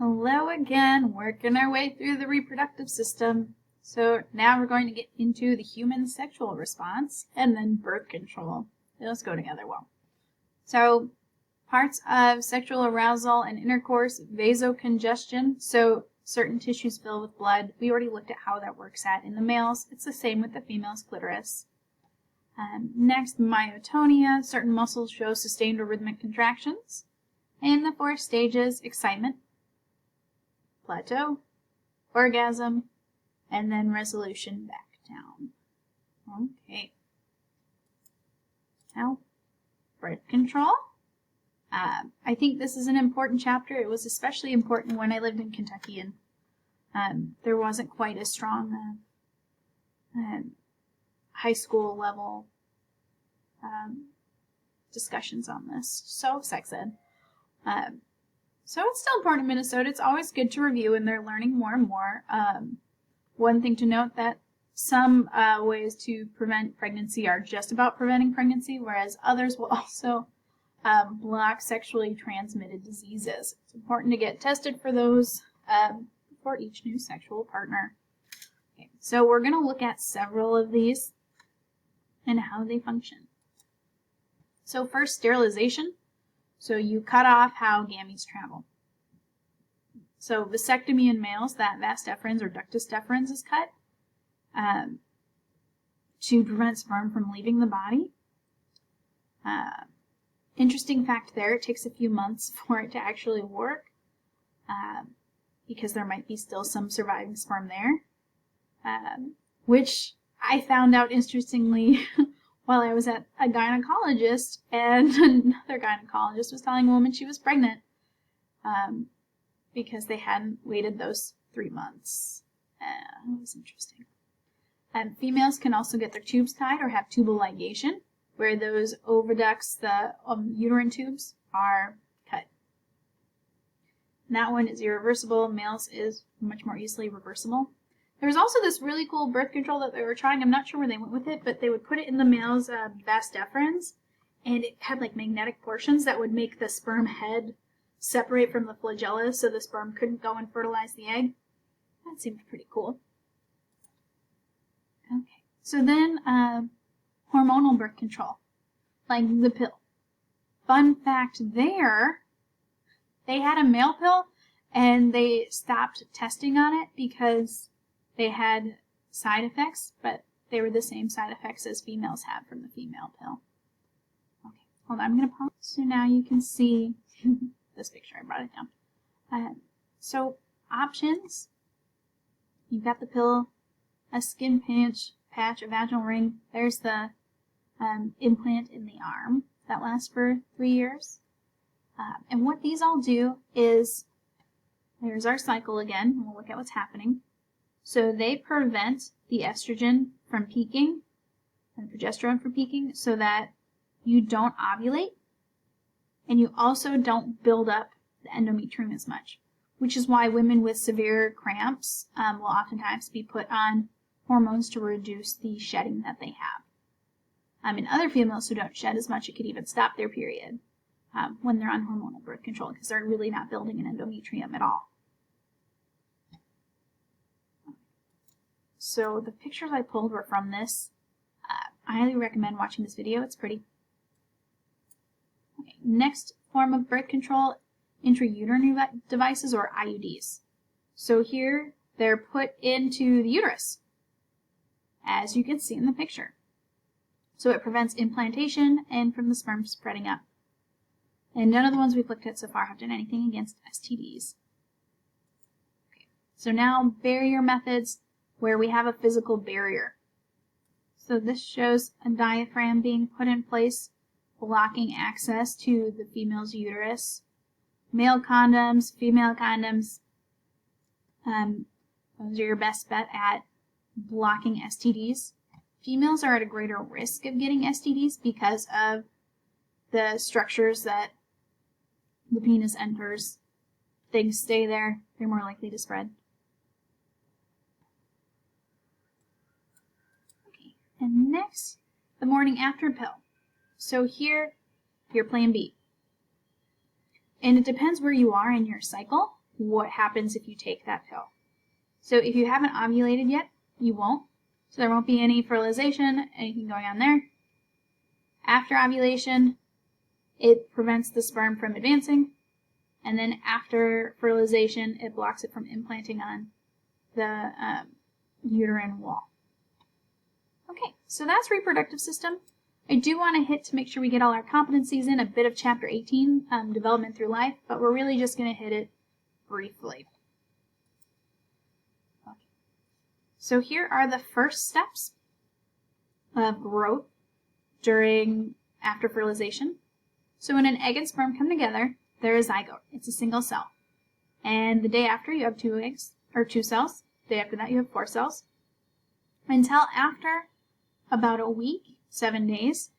Hello again, working our way through the reproductive system. So now we're going to get into the human sexual response and then birth control. Those go together well. So parts of sexual arousal and intercourse, vasocongestion, so certain tissues fill with blood. We already looked at how that works in the males. It's the same with the female's clitoris. Next, myotonia, certain muscles show sustained or rhythmic contractions. And the 4 stages, excitement, plateau, orgasm, and then resolution back down. Okay. Now, birth control. I think this is an important chapter. It was especially important when I lived in Kentucky, and there wasn't quite as strong high school level discussions on this. So sex ed. So it's still important in Minnesota. It's always good to review, and they're learning more and more. One thing to note that some ways to prevent pregnancy are just about preventing pregnancy, whereas others will also block sexually transmitted diseases. It's important to get tested for those for each new sexual partner. Okay, so we're going to look at several of these and how they function. So first, sterilization. So you cut off how gametes travel. So vasectomy in males, that vas deferens or ductus deferens is cut to prevent sperm from leaving the body. Interesting fact there, it takes a few months for it to actually work because there might be still some surviving sperm there, which I found out interestingly while I was at a gynecologist, and another gynecologist was telling a woman she was pregnant because they hadn't waited those 3 months. It was interesting. Females can also get their tubes tied or have tubal ligation, where those oviducts, the uterine tubes, are cut. And that one is irreversible. Males is much more easily reversible. There was also this really cool birth control that they were trying. I'm not sure where they went with it, but they would put it in the male's vas deferens, and it had like magnetic portions that would make the sperm head separate from the flagella so the sperm couldn't go and fertilize the egg. That seemed pretty cool. Okay, so then hormonal birth control, like the pill. Fun fact there, they had a male pill and they stopped testing on it because they had side effects, but they were the same side effects as females had from the female pill. Okay, hold on, I'm going to pause so now you can see this picture. I brought it down. So options, you've got the pill, a skin patch, a vaginal ring. There's the implant in the arm that lasts for 3 years. And what these all do is, there's our cycle again, and we'll look at what's happening. So they prevent the estrogen from peaking and progesterone from peaking so that you don't ovulate, and you also don't build up the endometrium as much, which is why women with severe cramps will oftentimes be put on hormones to reduce the shedding that they have. In other females who don't shed as much, it could even stop their period when they're on hormonal birth control because they're really not building an endometrium at all. So the pictures I pulled were from this. I highly recommend watching this video. It's pretty. Okay, next form of birth control, intrauterine devices or IUDs. So here they're put into the uterus, as you can see in the picture. So it prevents implantation and from the sperm spreading up. And none of the ones we've looked at so far have done anything against STDs. Okay, so now barrier methods, where we have a physical barrier. So this shows a diaphragm being put in place, blocking access to the female's uterus. Male condoms, female condoms, those are your best bet at blocking STDs. Females are at a greater risk of getting STDs because of the structures that the penis enters. Things stay there, they're more likely to spread. And next, the morning after pill. So here, your plan B. And it depends where you are in your cycle. what happens if you take that pill. So if you haven't ovulated yet, you won't. So there won't be any fertilization, anything going on there. After ovulation, it prevents the sperm from advancing. And then after fertilization, it blocks it from implanting on the uterine wall. Okay, so that's reproductive system. I do want to hit, to make sure we get all our competencies in, a bit of chapter 18, development through life, but we're really just going to hit it briefly. Okay. So here are the first steps of growth after fertilization. So when an egg and sperm come together, there is zygote. It's a single cell. And the day after, you have 2 eggs, or 2 cells. The day after that, you have 4 cells. Until after about a week, 7 days,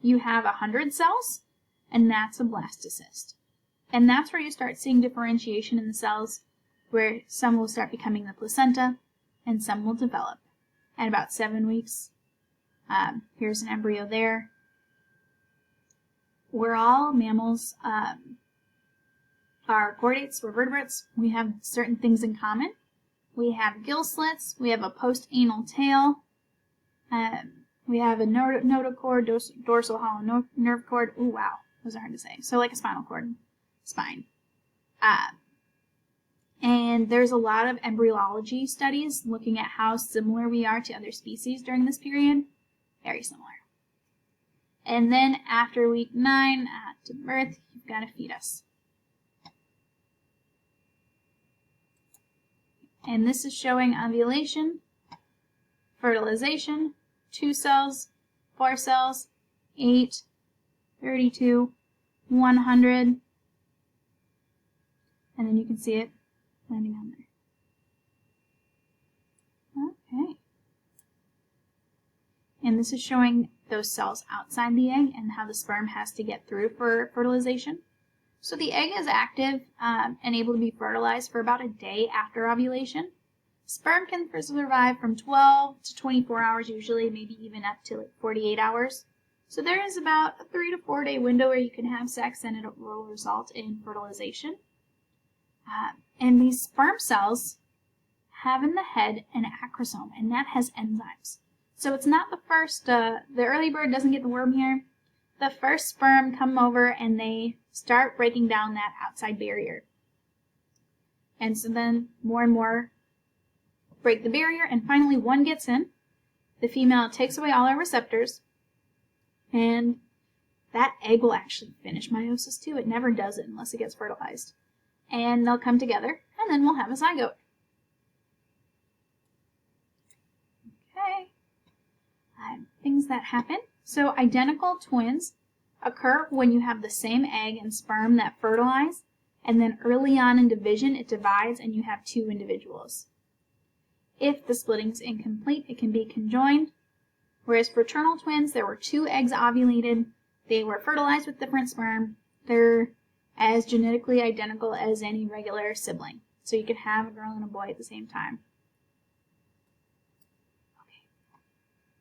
you have 100 cells, and that's a blastocyst. And that's where you start seeing differentiation in the cells, where some will start becoming the placenta, and some will develop. At about 7 weeks, here's an embryo there. We're all mammals, are chordates, we're vertebrates. We have certain things in common. We have gill slits, we have a post-anal tail, we have a notochord, dorsal hollow nerve cord. Ooh, wow, those are hard to say. So like a spinal cord, spine. And there's a lot of embryology studies looking at how similar we are to other species during this period. Very similar. And then after week 9, to birth, you've got a fetus. And this is showing ovulation, fertilization, 2 cells, 4 cells, 8, 32, 100, and then you can see it landing on there. Okay. And this is showing those cells outside the egg and how the sperm has to get through for fertilization. So the egg is active and able to be fertilized for about a day after ovulation. Sperm can survive from 12 to 24 hours usually, maybe even up to like 48 hours. So there is about a 3 to 4 day window where you can have sex and it will result in fertilization. And these sperm cells have in the head an acrosome, and that has enzymes. So it's not the first, the early bird doesn't get the worm here. The first sperm come over and they start breaking down that outside barrier. And so then more and more break the barrier, and finally one gets in. The female takes away all our receptors, and that egg will actually finish meiosis too. It never does it unless it gets fertilized. And they'll come together, and then we'll have a zygote. Okay. Things that happen. So identical twins occur when you have the same egg and sperm that fertilize, and then early on in division it divides and you have 2 individuals. If the splitting is incomplete, it can be conjoined. Whereas fraternal twins, there were 2 eggs ovulated, they were fertilized with different sperm. They're as genetically identical as any regular sibling. So you could have a girl and a boy at the same time. Okay.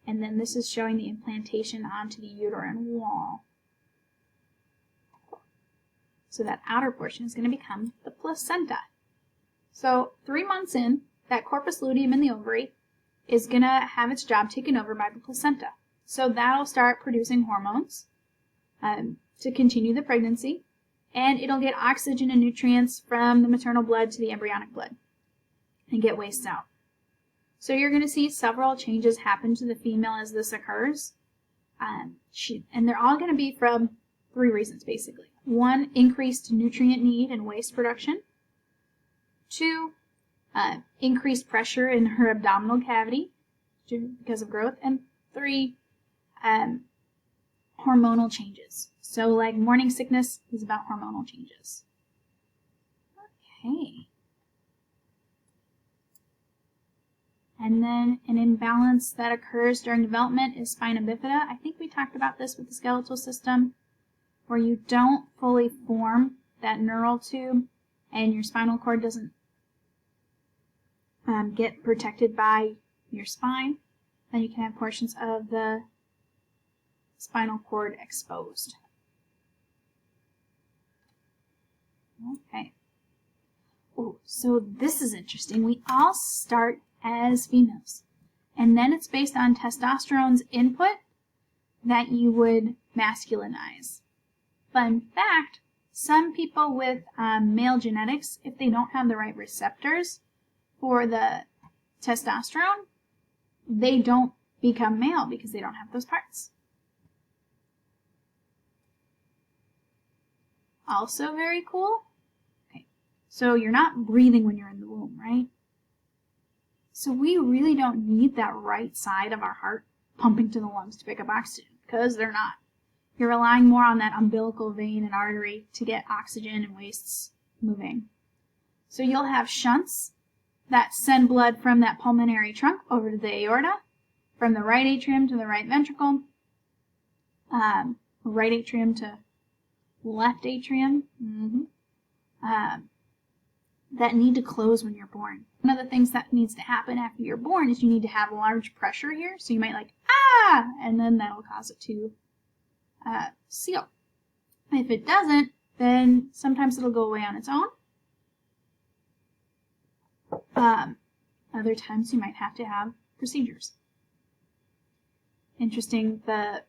And then this is showing the implantation onto the uterine wall. So that outer portion is going to become the placenta. So 3 months in, that corpus luteum in the ovary is going to have its job taken over by the placenta. So that'll start producing hormones to continue the pregnancy, and it'll get oxygen and nutrients from the maternal blood to the embryonic blood and get wastes out. So you're going to see several changes happen to the female as this occurs. And they're all going to be from 3 reasons, basically. 1, increased nutrient need and waste production. 2, increased pressure in her abdominal cavity because of growth. And 3, hormonal changes. So like morning sickness is about hormonal changes. Okay. And then an imbalance that occurs during development is spina bifida. I think we talked about this with the skeletal system, where you don't fully form that neural tube and your spinal cord doesn't get protected by your spine. Then you can have portions of the spinal cord exposed. Okay. Ooh, so this is interesting. We all start as females, and then it's based on testosterone's input that you would masculinize. Fun fact, some people with male genetics, if they don't have the right receptors for the testosterone, they don't become male because they don't have those parts. Also very cool. Okay, so you're not breathing when you're in the womb, right? So we really don't need that right side of our heart pumping to the lungs to pick up oxygen, because they're not. You're relying more on that umbilical vein and artery to get oxygen and wastes moving. So you'll have shunts that send blood from that pulmonary trunk over to the aorta, from the right atrium to the right ventricle, right atrium to left atrium, that need to close when you're born. One of the things that needs to happen after you're born is you need to have large pressure here, so you might like, and then that'll cause it to seal. If it doesn't, then sometimes it'll go away on its own. Other times you might have to have procedures. Interesting, the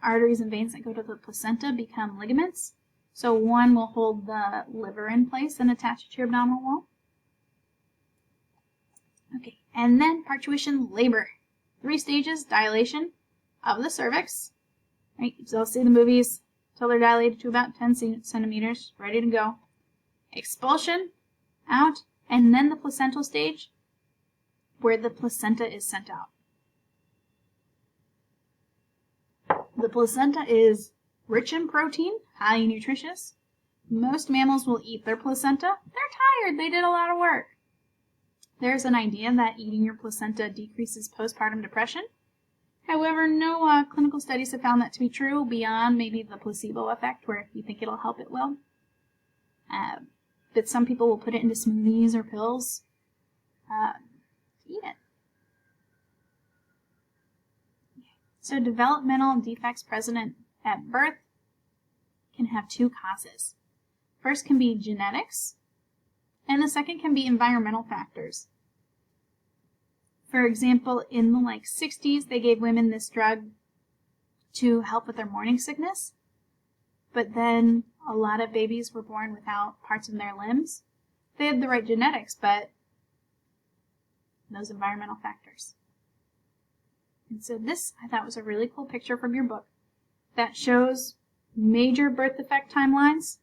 arteries and veins that go to the placenta become ligaments. So one will hold the liver in place and attach it to your abdominal wall. Okay, and then parturition, labor. 3 stages: dilation of the cervix. Right, so I'll see the movies till they're dilated to about 10 centimeters, ready to go. Expulsion, out, and then the placental stage, where the placenta is sent out. The placenta is rich in protein, highly nutritious. Most mammals will eat their placenta. They're tired, they did a lot of work. There's an idea that eating your placenta decreases postpartum depression. However, no clinical studies have found that to be true beyond maybe the placebo effect, where if you think it'll help, it will. But some people will put it into smoothies or pills to eat it. So developmental defects present at birth can have 2 causes. First can be genetics, and the second can be environmental factors. For example, in the 60s, they gave women this drug to help with their morning sickness, but then a lot of babies were born without parts of their limbs. They had the right genetics, but those environmental factors. And so this, I thought, was a really cool picture from your book that shows major birth defect timelines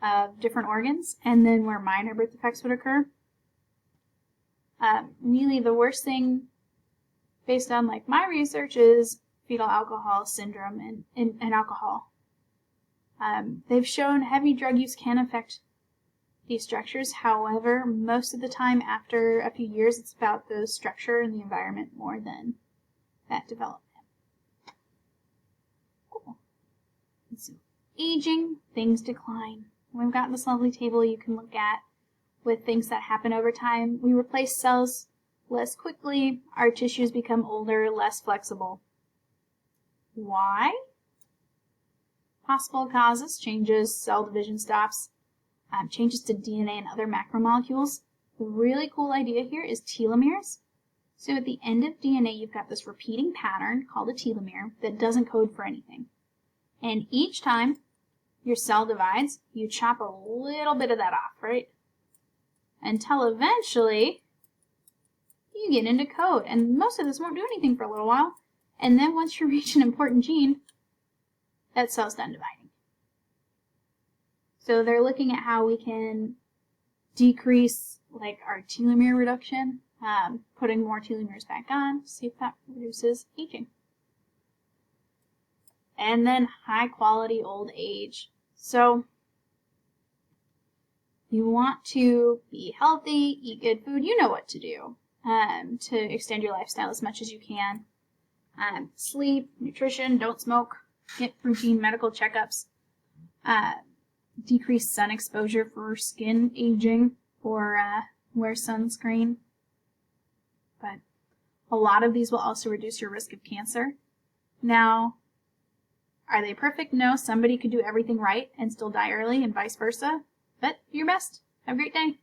of different organs, and then where minor birth defects would occur. Really, the worst thing, based on my research, is fetal alcohol syndrome and alcohol. They've shown heavy drug use can affect these structures. However, most of the time after a few years, it's about the structure and the environment more than that development. Cool. And so, aging, things decline. We've got this lovely table you can look at with things that happen over time. We replace cells less quickly. Our tissues become older, less flexible. Why? Possible causes: changes, cell division stops, changes to DNA and other macromolecules. The really cool idea here is telomeres. So at the end of DNA, you've got this repeating pattern called a telomere that doesn't code for anything. And each time your cell divides, you chop a little bit of that off, right? Until eventually you get into code. And most of this won't do anything for a little while. And then once you reach an important gene, that cell's done dividing. So they're looking at how we can decrease our telomere reduction, putting more telomeres back on, see if that reduces aging. And then high quality old age. So you want to be healthy, eat good food, you know what to do to extend your lifestyle as much as you can. Sleep, nutrition, don't smoke, get routine medical checkups, decrease sun exposure for skin aging, or wear sunscreen. But a lot of these will also reduce your risk of cancer. Now, are they perfect? No, somebody could do everything right and still die early, and vice versa. But do your best. Have a great day.